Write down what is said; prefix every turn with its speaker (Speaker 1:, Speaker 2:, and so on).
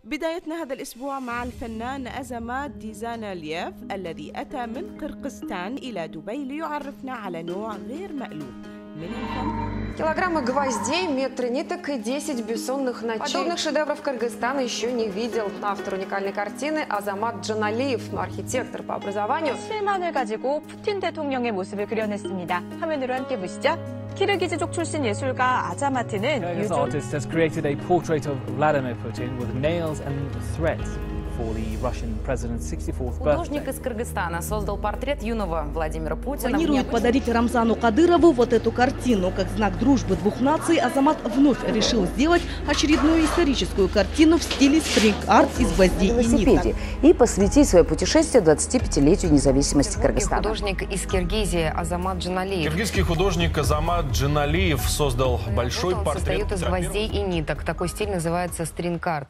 Speaker 1: بدايتنا هذا الأسبوع مع الفنان أزامات ديزانالييف الذي أتى من قرقستان إلى دبي ليعرفنا على نوع غير مألوف من الفن.
Speaker 2: Килограммы гвоздей, метры ниток и 10 бессонных ночей. Подобных шедевров Кыргызстан еще не видел. Автор уникальной картины Азамат Джаналиев, архитектор по образованию.
Speaker 3: 실만을 가지고 푸틴 대통령의 모습을 그려냈습니다. 화면으로 함께 보시죠. 키르기즈족 출신 예술가 아자마트는
Speaker 4: This artist has created a portrait of Vladimir Putin with nails and threads for the Russian president's 64th birthday.
Speaker 5: Художник из Кыргызстана создал портрет юного Владимира Путина.
Speaker 6: Планирует подарить Рамзану Кадырову вот эту картину. Как знак дружбы двух наций, Азамат вновь решил сделать очередную историческую картину в стиле стринг-арт из гвоздей и ниток.
Speaker 7: И посвятить свое путешествие 25-летию независимости Кыргызстана.
Speaker 2: Художник из Киргизии Азамат Джаналиев.
Speaker 8: Киргизский художник Азамат Джаналиев создал большой портрет.
Speaker 2: Состоит из гвоздей и ниток. Такой стиль называется стринг-арт.